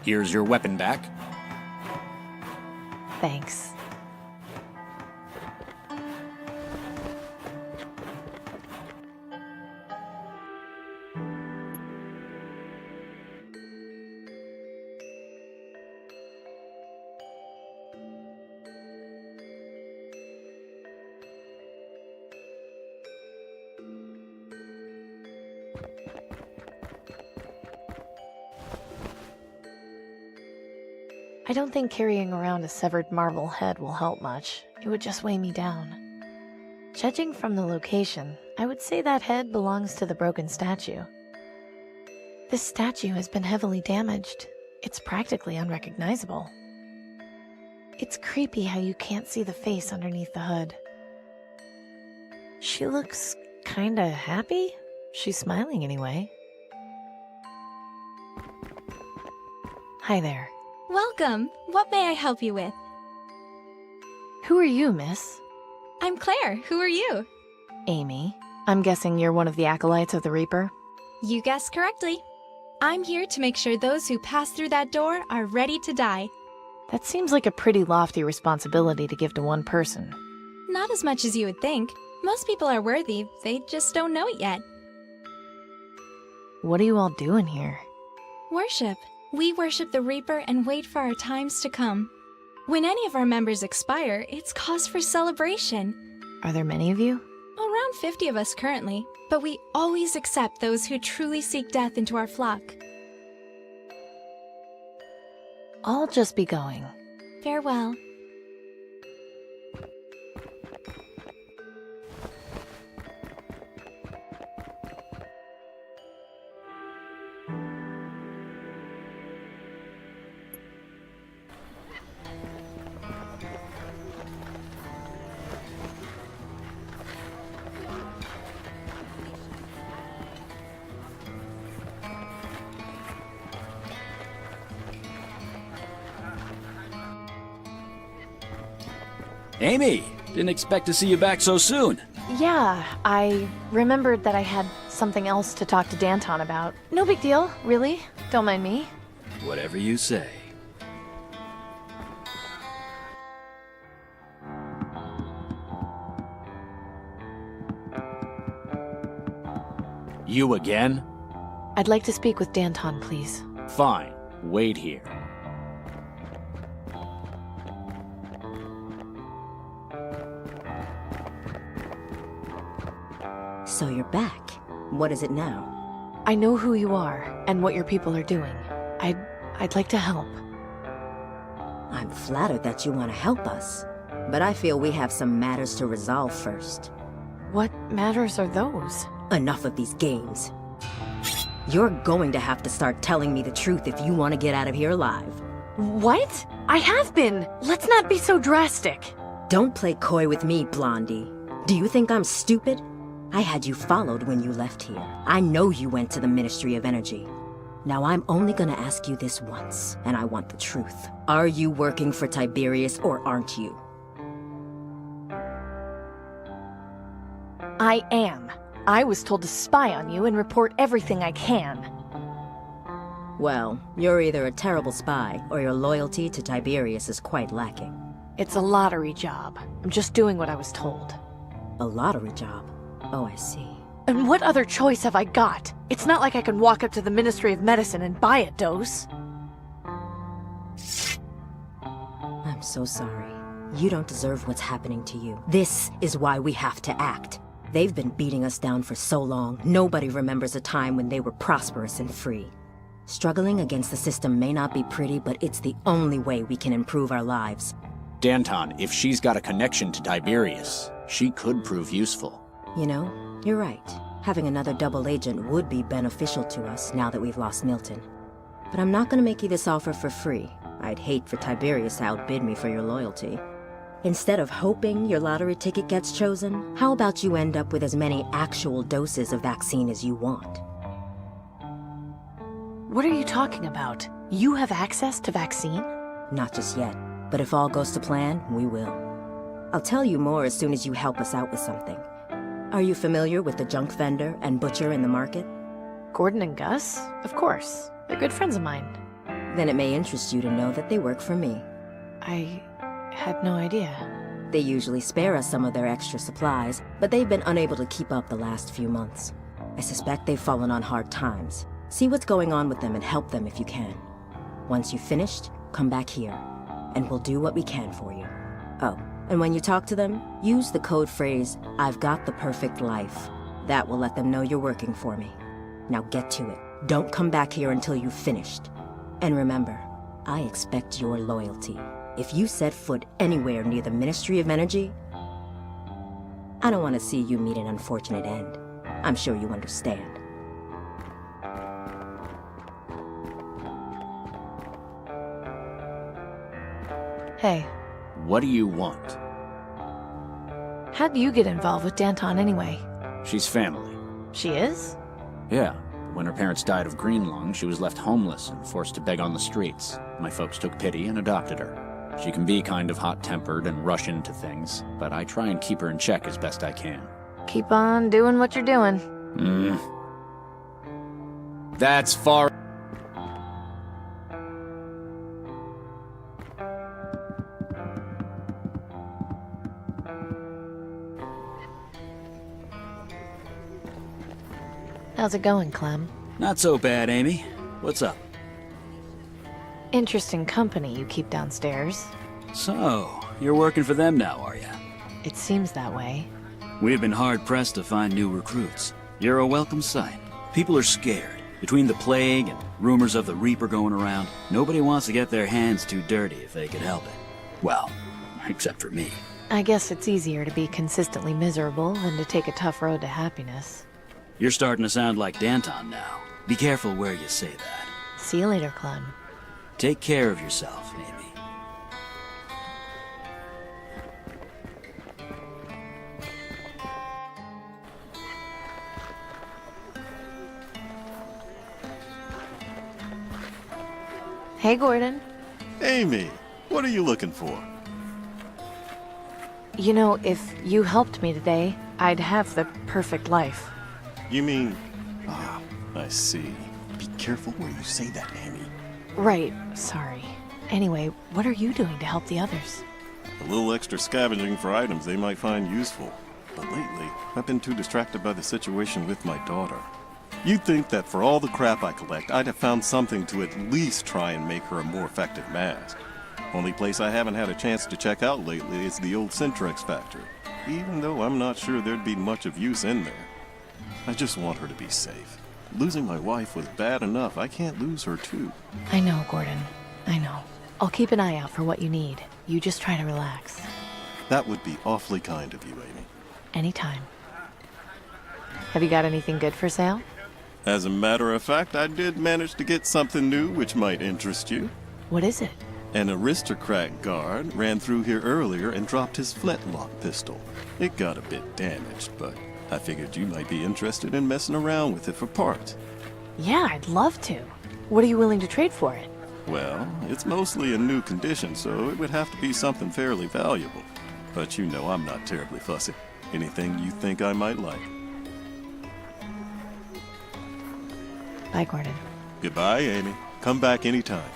Here's your weapon back. Thanks. I don't think carrying around a severed marble head will help much. It would just weigh me down. Judging from the location, I would say that head belongs to the broken statue. This statue has been heavily damaged. It's practically unrecognizable. It's creepy how you can't see the face underneath the hood. She looks kinda happy. She's smiling anyway. Hi there. Welcome. What may I help you with? Who are you, miss? I'm Claire. Who are you? Amy. I'm guessing you're one of the acolytes of the Reaper? You guessed correctly. I'm here to make sure those who pass through that door are ready to die. That seems like a pretty lofty responsibility to give to one person. Not as much as you would think. Most people are worthy, they just don't know it yet. What are you all doing here? Worship. We worship the Reaper and wait for our times to come. When any of our members expire, it's cause for celebration. Are there many of you? Around 50 of us currently, but we always accept those who truly seek death into our flock. I'll just be going. Farewell. Amy! Didn't expect to see you back so soon. Yeah, I remembered that I had something else to talk to Danton about. No big deal, really. Don't mind me. Whatever you say. You again? I'd like to speak with Danton, please. Fine. Wait here. So you're back. What is it now? I know who you are and what your people are doing. I'd like to help. I'm flattered that you want to help us, but I feel we have some matters to resolve first. What matters are those? Enough of these games. You're going to have to start telling me the truth if you want to get out of here alive. What? I have been! Let's not be so drastic! Don't play coy with me, Blondie. Do you think I'm stupid? I had you followed when you left here. I know you went to the Ministry of Energy. Now I'm only gonna ask you this once, and I want the truth. Are you working for Tiberius or aren't you? I am. I was told to spy on you and report everything I can. Well, you're either a terrible spy, or your loyalty to Tiberius is quite lacking. It's a lottery job. I'm just doing what I was told. A lottery job? Oh, I see. And what other choice have I got? It's not like I can walk up to the Ministry of Medicine and buy a dose. I'm so sorry. You don't deserve what's happening to you. This is why we have to act. They've been beating us down for so long, nobody remembers a time when they were prosperous and free. Struggling against the system may not be pretty, but it's the only way we can improve our lives. Danton, if she's got a connection to Tiberius, she could prove useful. You know, you're right. Having another double agent would be beneficial to us now that we've lost Milton. But I'm not gonna make you this offer for free. I'd hate for Tiberius to outbid me for your loyalty. Instead of hoping your lottery ticket gets chosen, how about you end up with as many actual doses of vaccine as you want? What are you talking about? You have access to vaccine? Not just yet, but if all goes to plan, we will. I'll tell you more as soon as you help us out with something. Are you familiar with the junk vendor and butcher in the market? Gordon and Gus? Of course. They're good friends of mine. Then it may interest you to know that they work for me. I had no idea. They usually spare us some of their extra supplies, but they've been unable to keep up the last few months. I suspect they've fallen on hard times. See what's going on with them and help them if you can. Once you've finished, come back here, and we'll do what we can for you. Oh, and when you talk to them, use the code phrase, "I've got the perfect life." That will let them know you're working for me. Now get to it. Don't come back here until you've finished. And remember, I expect your loyalty. If you set foot anywhere near the Ministry of Energy, I don't want to see you meet an unfortunate end. I'm sure you understand. Hey, What do you want? how'd you get involved with Danton anyway? She's family. She is? Yeah. When her parents died of green lung, she was left homeless and forced to beg on the streets. My folks took pity and adopted her. She can be kind of hot-tempered and rush into things, but I try and keep her in check as best I can. Keep on doing what you're doing. That's far... How's it going, Clem? Not so bad, Amy. What's up? Interesting company you keep downstairs. So, you're working for them now, are ya? It seems that way. We've been hard-pressed to find new recruits. You're a welcome sight. People are scared. Between the plague and rumors of the Reaper going around, nobody wants to get their hands too dirty if they could help it. Well, except for me. I guess it's easier to be consistently miserable than to take a tough road to happiness. You're starting to sound like Danton now. Be careful where you say that. See you later, Clem. Take care of yourself, Amy. Hey, Gordon. Amy, what are you looking for? You know, if you helped me today, I'd have the perfect life. You mean... I see. Be careful where you say that, Amy. Right, sorry. Anyway, what are you doing to help the others? A little extra scavenging for items they might find useful. But lately, I've been too distracted by the situation with my daughter. You'd think that for all the crap I collect, I'd have found something to at least try and make her a more effective mask. Only place I haven't had a chance to check out lately is the old Syntrex factory, even though I'm not sure there'd be much of use in there. I just want her to be safe. Losing my wife was bad enough. I can't lose her too. I know, Gordon. I know. I'll keep an eye out for what you need. You just try to relax. That would be awfully kind of you, Amy. Anytime. Have you got anything good for sale? As a matter of fact, I did manage to get something new which might interest you. What is it? An aristocrat guard ran through here earlier and dropped his flintlock pistol. It got a bit damaged, but I figured you might be interested in messing around with it for parts. Yeah, I'd love to. What are you willing to trade for it? Well, it's mostly in new condition, so it would have to be something fairly valuable. But you know I'm not terribly fussy. Anything you think I might like. Bye, Gordon. Goodbye, Amy. Come back anytime.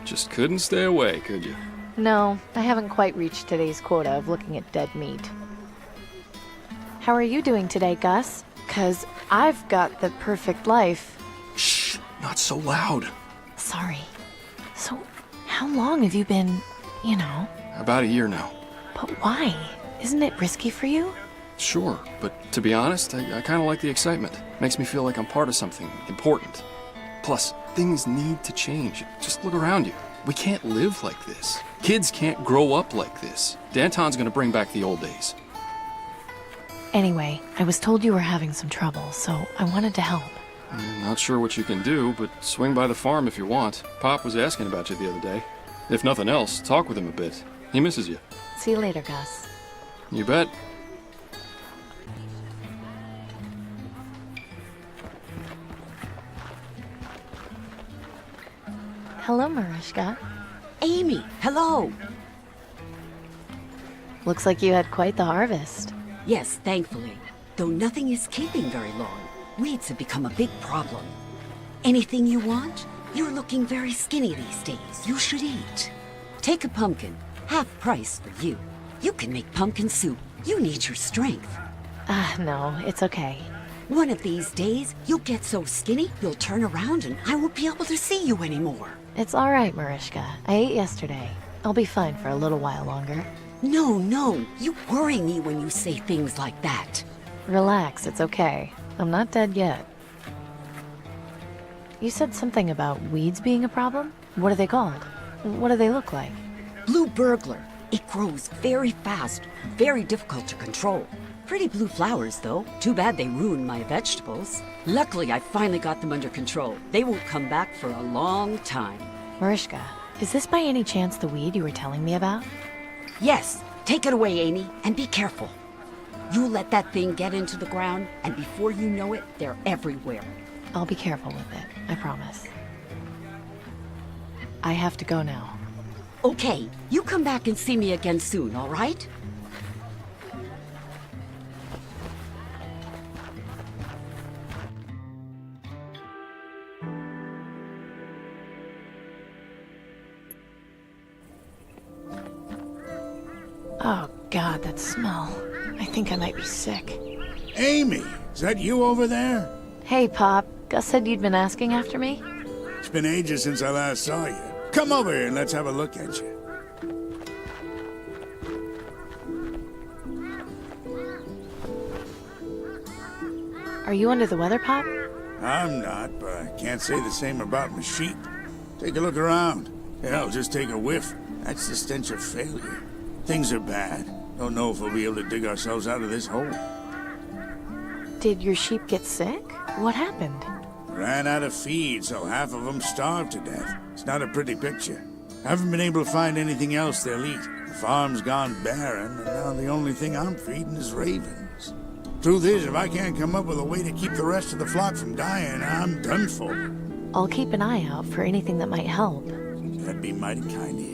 Just couldn't stay away, could you? No, I haven't quite reached today's quota of looking at dead meat. How are you doing today, Gus? 'Cause I've got the perfect life. Shh, not so loud. Sorry. So, how long have you been, you know? About a year now. But why? Isn't it risky for you? Sure, but to be honest, I kind of like the excitement. Makes me feel like I'm part of something important. Plus, things need to change. Just look around you. We can't live like this. Kids can't grow up like this. Danton's gonna bring back the old days. Anyway, I was told you were having some trouble, so I wanted to help. Not sure what you can do, but swing by the farm if you want. Pop was asking about you the other day. If nothing else, talk with him a bit. He misses you. See you later, Gus. You bet. Hello, Mariska. Amy, hello. Looks like you had quite the harvest. Yes, thankfully. Though nothing is keeping very long. Weeds have become a big problem. Anything you want? You're looking very skinny these days. You should eat. Take a pumpkin. Half price for you. You can make pumpkin soup. You need your strength. No, it's okay. One of these days, you'll get so skinny, you'll turn around and I won't be able to see you anymore. It's all right, Marishka. I ate yesterday. I'll be fine for a little while longer. No. You worry me when you say things like that. Relax, it's okay. I'm not dead yet. You said something about weeds being a problem? What are they called? What do they look like? Blue burglar. It grows very fast, very difficult to control. Pretty blue flowers, though. Too bad they ruined my vegetables. Luckily, I finally got them under control. They won't come back for a long time. Marishka, is this by any chance the weed you were telling me about? Yes, take it away, Amy, and be careful. You let that thing get into the ground, and before you know it, they're everywhere. I'll be careful with it, I promise. I have to go now. Okay, you come back and see me again soon, all right? Oh God, that smell. I think I might be sick. Amy, is that you over there? Hey, Pop. Gus said you'd been asking after me? It's been ages since I last saw you. Come over here and let's have a look at you. Are you under the weather, Pop? I'm not, but I can't say the same about my sheep. Take a look around. Hell, just take a whiff. That's the stench of failure. Things are bad. Don't know if we'll be able to dig ourselves out of this hole. Did your sheep get sick? What happened? Ran out of feed, so half of them starved to death. It's not a pretty picture. Haven't been able to find anything else they'll eat. The farm's gone barren, and now the only thing I'm feeding is ravens. Truth is, if I can't come up with a way to keep the rest of the flock from dying, I'm done for. I'll keep an eye out for anything that might help. That'd be mighty kind of you.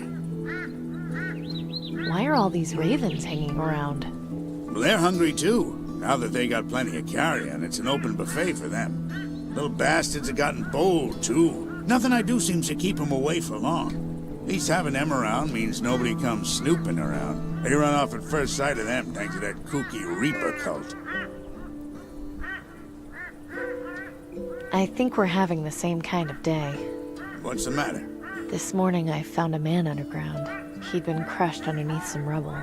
Why are all these ravens hanging around? Well, they're hungry too. Now that they got plenty of carrion, it's an open buffet for them. Little bastards have gotten bold too. Nothing I do seems to keep them away for long. At least having them around means nobody comes snooping around. They run off at first sight of them thanks to that kooky Reaper cult. I think we're having the same kind of day. What's the matter? This morning I found a man underground. He'd been crushed underneath some rubble.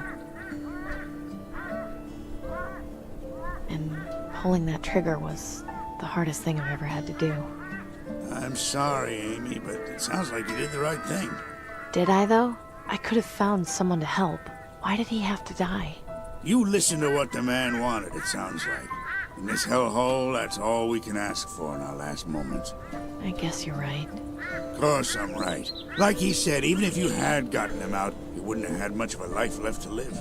And pulling that trigger was the hardest thing I've ever had to do. I'm sorry, Amy, but it sounds like you did the right thing. Did I, though? I could have found someone to help. Why did he have to die? You listened to what the man wanted, it sounds like. In this hellhole, that's all we can ask for in our last moments. I guess you're right. Of course I'm right. Like he said, even if you had gotten him out, you wouldn't have had much of a life left to live.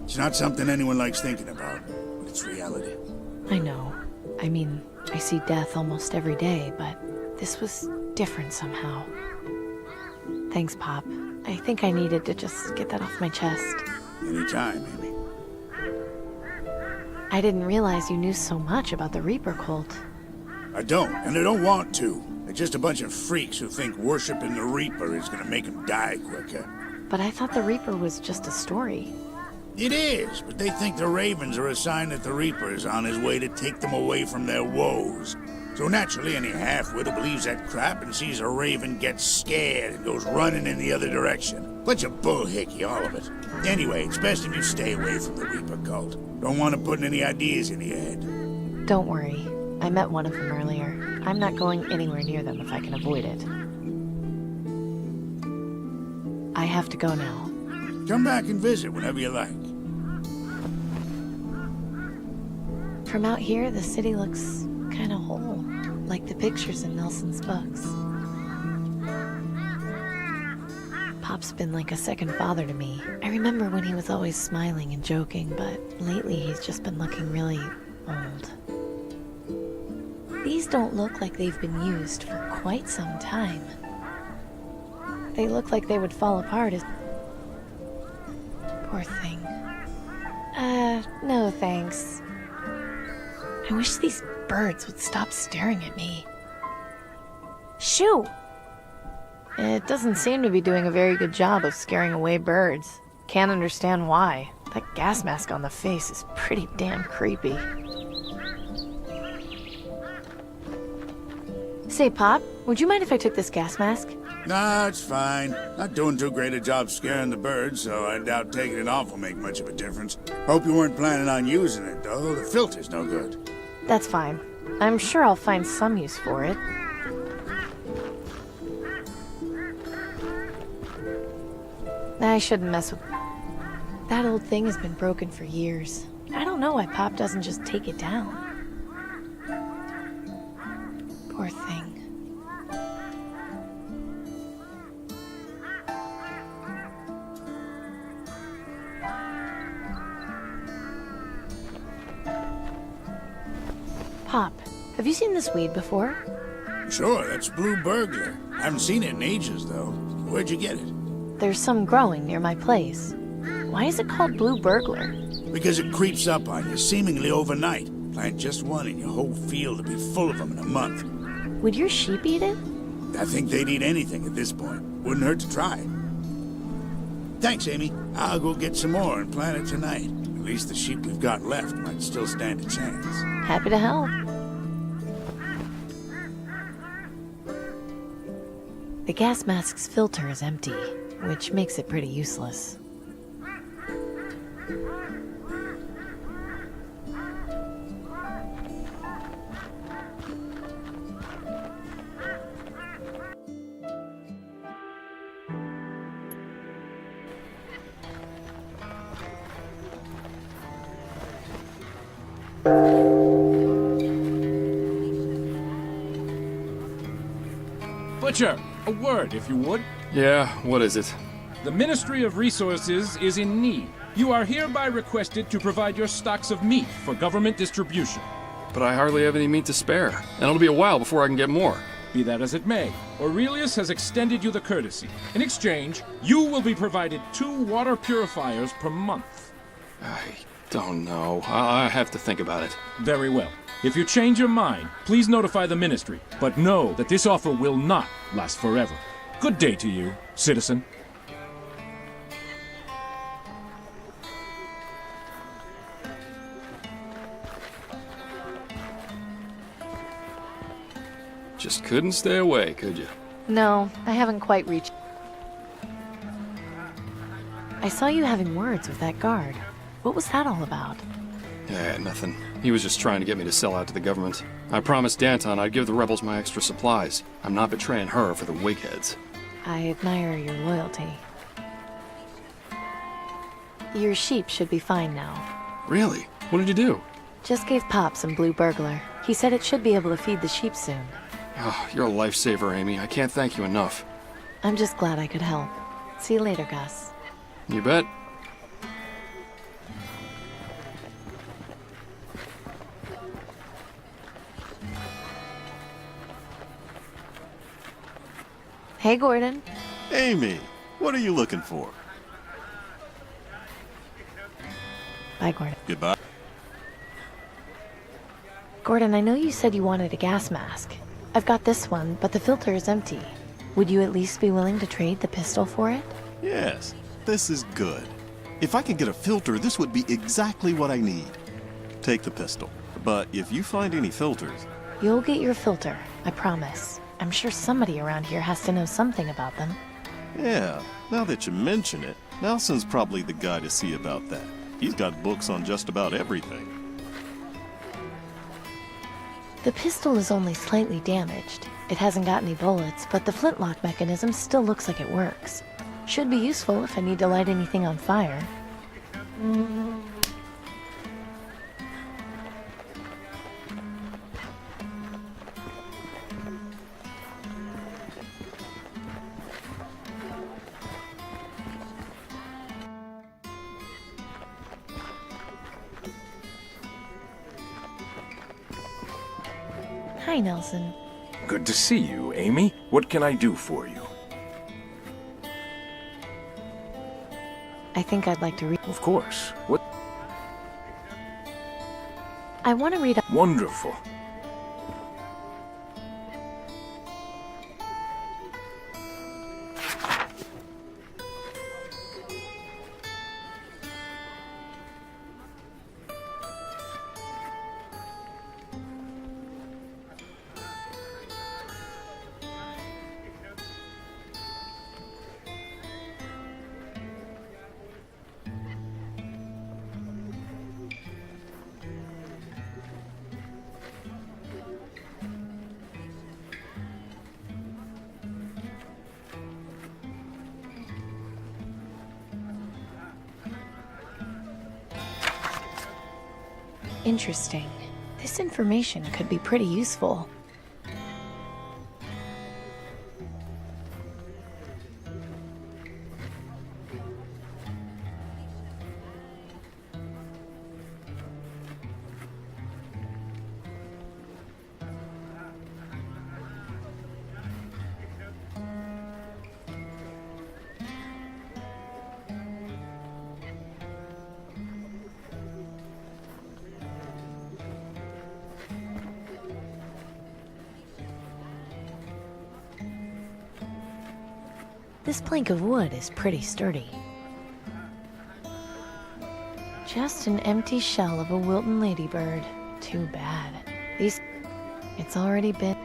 It's not something anyone likes thinking about, but it's reality. I know. I mean, I see death almost every day, but this was different somehow. Thanks, Pop. I think I needed to just get that off my chest. Anytime, Amy. I didn't realize you knew so much about the Reaper cult. I don't, and I don't want to. They're just a bunch of freaks who think worshiping the Reaper is gonna make them die quicker. But I thought the Reaper was just a story. It is, but they think the ravens are a sign that the Reaper is on his way to take them away from their woes. So naturally, any half-wit who believes that crap and sees a raven gets scared and goes running in the other direction. Bunch of bullhickey, all of it. Anyway, it's best if you stay away from the Reaper cult. Don't want to put any ideas in your head. Don't worry. I met one of them earlier. I'm not going anywhere near them if I can avoid it. I have to go now. Come back and visit whenever you like. From out here, the city looks kind of whole, like the pictures in Nelson's books. Pop's been like a second father to me. I remember when he was always smiling and joking, but lately he's just been looking really old. These don't look like they've been used for quite some time. They look like they would fall apart as... Poor thing. No thanks. I wish these birds would stop staring at me. Shoo! It doesn't seem to be doing a very good job of scaring away birds. Can't understand why. That gas mask on the face is pretty damn creepy. Say, Pop, would you mind if I took this gas mask? Nah, it's fine. Not doing too great a job scaring the birds, so I doubt taking it off will make much of a difference. Hope you weren't planning on using it, though. The filter's no good. That's fine. I'm sure I'll find some use for it. I shouldn't mess with... That old thing has been broken for years. I don't know why Pop doesn't just take it down. Poor thing. Pop, have you seen this weed before? Sure, that's Blue Burglar. I haven't seen it in ages, though. Where'd you get it? There's some growing near my place. Why is it called Blue Burglar? Because it creeps up on you, seemingly overnight. Plant just one and your whole field will be full of them in a month. Would your sheep eat it? I think they'd eat anything at this point. Wouldn't hurt to try. Thanks, Amy. I'll go get some more and plant it tonight. At least the sheep we've got left might still stand a chance. Happy to help. The gas mask's filter is empty, which makes it pretty useless. Butcher, a word, if you would. Yeah, what is it? The Ministry of Resources is in need. You are hereby requested to provide your stocks of meat for government distribution. But I hardly have any meat to spare, and it'll be a while before I can get more. Be that as it may, Aurelius has extended you the courtesy. In exchange, you will be provided 2 water purifiers per month. I don't know. I have to think about it. Very well. If you change your mind, please notify the Ministry, but know that this offer will not last forever. Good day to you, citizen. Just couldn't stay away, could you? No, I haven't quite reached... I saw you having words with that guard. What was that all about? Yeah, nothing. He was just trying to get me to sell out to the government. I promised Danton I'd give the rebels my extra supplies. I'm not betraying her for the wigheads. I admire your loyalty. Your sheep should be fine now. Really? What did you do? Just gave Pop some Blue Burglar. He said it should be able to feed the sheep soon. Oh, you're a lifesaver, Amy. I can't thank you enough. I'm just glad I could help. See you later, Gus. You bet. Hey, Gordon. Amy, what are you looking for? Bye, Gordon. Goodbye. Gordon, I know you said you wanted a gas mask. I've got this one, but the filter is empty. Would you at least be willing to trade the pistol for it? Yes, this is good. If I could get a filter, this would be exactly what I need. Take the pistol. But if you find any filters... You'll get your filter, I promise. I'm sure somebody around here has to know something about them. Yeah, now that you mention it, Nelson's probably the guy to see about that. He's got books on just about everything. The pistol is only slightly damaged. It hasn't got any bullets, but the flintlock mechanism still looks like it works. Should be useful if I need to light anything on fire. Hi, Nelson. Good to see you, Amy. What can I do for you? I think I'd like to read. Of course. What? I want to read up. Wonderful. Interesting. This information could be pretty useful. This plank of wood is pretty sturdy. Just an empty shell of a Wilton ladybird. Too bad. It's already been...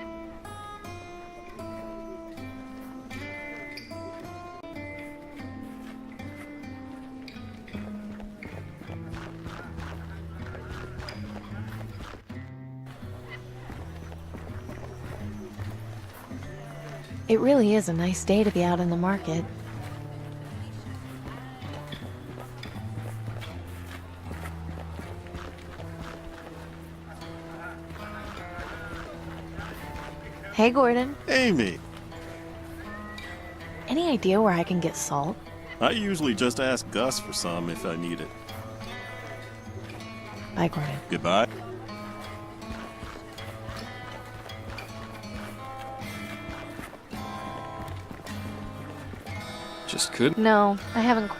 It really is a nice day to be out in the market. Hey, Gordon. Amy! Any idea where I can get salt? I usually just ask Gus for some if I need it. Bye, Gordon. Goodbye. Just could. No, I haven't.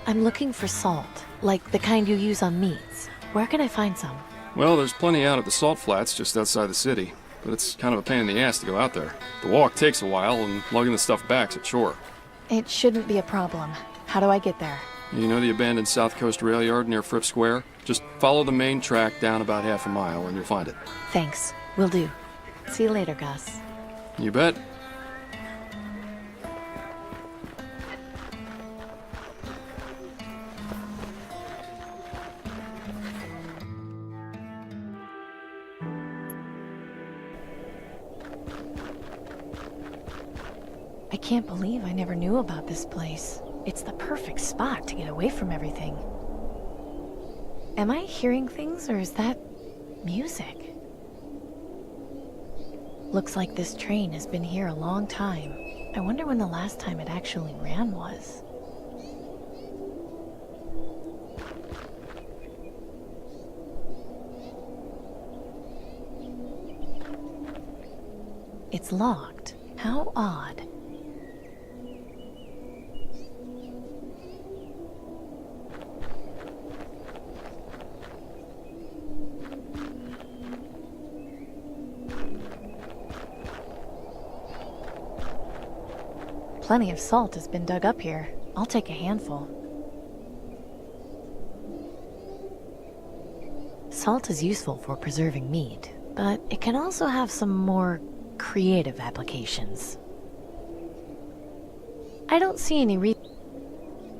I'm looking for salt, like the kind you use on meats. Where can I find some? Well, there's plenty out at the salt flats just outside the city, but it's kind of a pain in the ass to go out there. The walk takes a while, and lugging the stuff back's a chore. It shouldn't be a problem. How do I get there? You know the abandoned South Coast rail yard near Fripp Square? Just follow the main track down about half a mile, and you'll find it. Thanks. Will do. See you later, Gus. You bet. I can't believe I never knew about this place. It's the perfect spot to get away from everything. Am I hearing things, or is that music? Looks like this train has been here a long time. I wonder when the last time it actually ran was. It's locked. How odd. Plenty of salt has been dug up here. I'll take a handful. Salt is useful for preserving meat, but it can also have some more creative applications. I don't see any reason.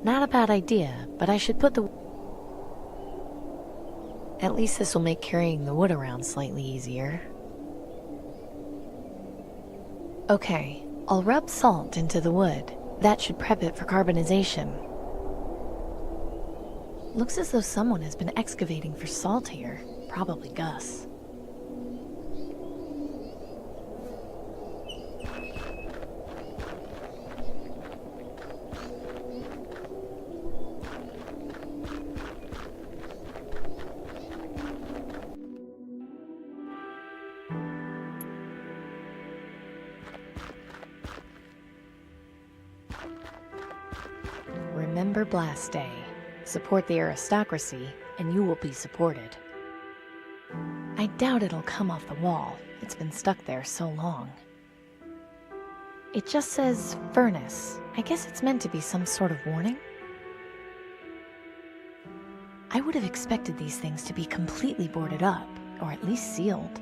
Not a bad idea, but I should put the... At least this will make carrying the wood around slightly easier. Okay, I'll rub salt into the wood. That should prep it for carbonization. Looks as though someone has been excavating for salt here. Probably Gus. Remember Blast Day. Support the aristocracy, and you will be supported. I doubt it'll come off the wall. It's been stuck there so long. It just says furnace. I guess it's meant to be some sort of warning. I would have expected these things to be completely boarded up, or at least sealed.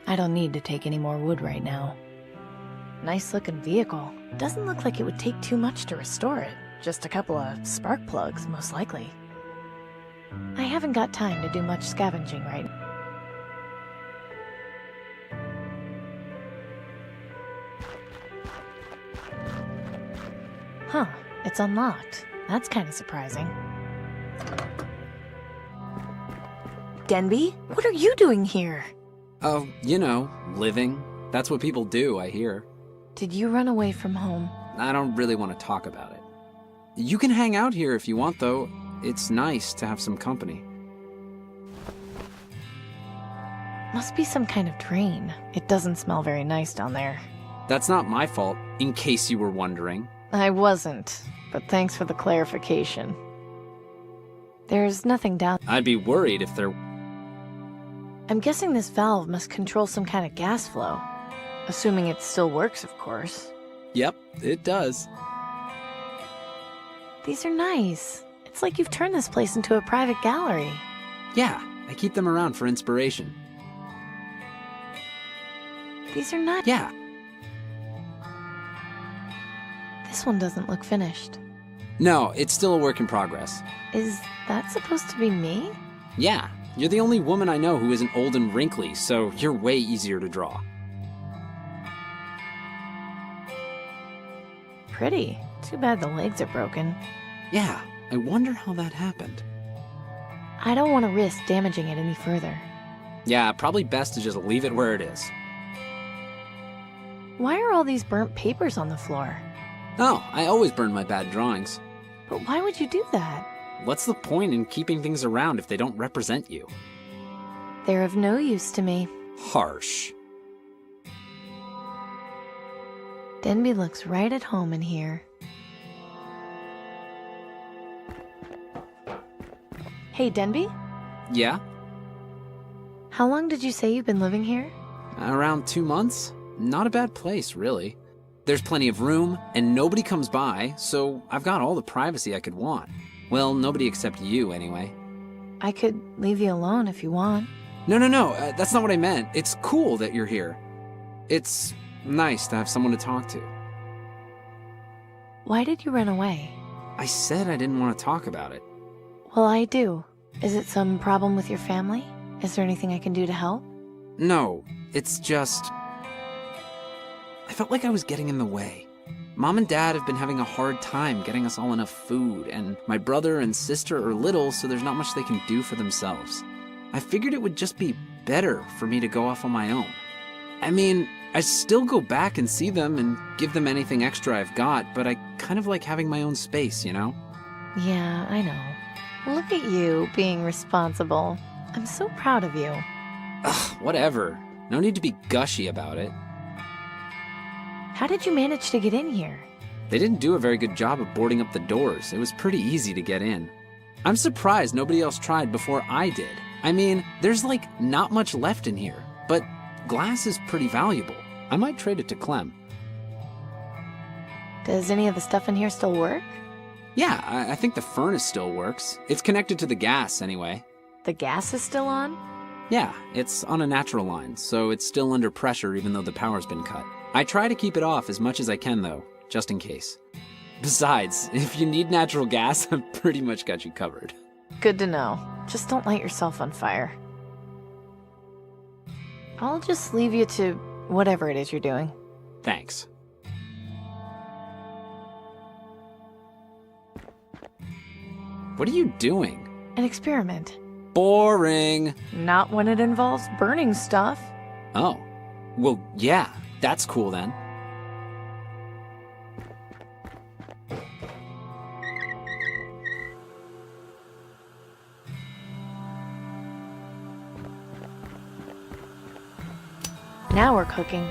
I don't need to take any more wood right now. Nice looking vehicle. Doesn't look like it would take too much to restore it. Just a couple of spark plugs, most likely. I haven't got time to do much scavenging right now. Huh, it's unlocked. That's kind of surprising. Denby, what are you doing here? Oh, you know, living. That's what people do, I hear. Did you run away from home? I don't really want to talk about it. You can hang out here if you want, though. It's nice to have some company. Must be some kind of drain. It doesn't smell very nice down there. That's not my fault, in case you were wondering. I wasn't, but thanks for the clarification. There's nothing down. I'd be worried if there... I'm guessing this valve must control some kind of gas flow. Assuming it still works, of course. Yep, it does. These are nice. It's like you've turned this place into a private gallery. Yeah, I keep them around for inspiration. These are nice. Yeah. This one doesn't look finished. No, it's still a work in progress. Is that supposed to be me? Yeah, you're the only woman I know who isn't old and wrinkly, so you're way easier to draw. Pretty. Too bad the legs are broken. Yeah, I wonder how that happened. I don't want to risk damaging it any further. Yeah, probably best to just leave it where it is. Why are all these burnt papers on the floor? Oh, I always burn my bad drawings. But why would you do that? What's the point in keeping things around if they don't represent you? They're of no use to me. Harsh. Denby looks right at home in here. Hey, Denby? Yeah? How long did you say you've been living here? Around 2 months? Not a bad place, really. There's plenty of room, and nobody comes by, so I've got all the privacy I could want. Well, nobody except you, anyway. I could leave you alone if you want. No, that's not what I meant. It's cool that you're here. It's nice to have someone to talk to. Why did you run away? I said I didn't want to talk about it. Well, I do. Is it some problem with your family? Is there anything I can do to help? No, it's just... I felt like I was getting in the way. Mom and Dad have been having a hard time getting us all enough food, and my brother and sister are little, so there's not much they can do for themselves. I figured it would just be better for me to go off on my own. I mean, I still go back and see them and give them anything extra I've got, but I kind of like having my own space, you know? Yeah, I know. Look at you, being responsible. I'm so proud of you. Ugh, whatever. No need to be gushy about it. How did you manage to get in here? They didn't do a very good job of boarding up the doors. It was pretty easy to get in. I'm surprised nobody else tried before I did. I mean, there's like not much left in here, but glass is pretty valuable. I might trade it to Clem. Does any of the stuff in here still work? Yeah, I think the furnace still works. It's connected to the gas anyway. The gas is still on? Yeah, it's on a natural line, so it's still under pressure even though the power's been cut. I try to keep it off as much as I can though, just in case. Besides, if you need natural gas, I've pretty much got you covered. Good to know. Just don't light yourself on fire. I'll just leave you to whatever it is you're doing. Thanks. What are you doing? An experiment. Boring. Not when it involves burning stuff. Oh. Well, yeah. That's cool then. Now we're cooking.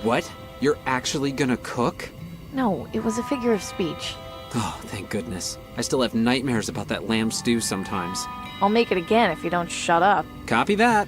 What? You're actually gonna cook? No, it was a figure of speech. Oh, thank goodness. I still have nightmares about that lamb stew sometimes. I'll make it again if you don't shut up. Copy that.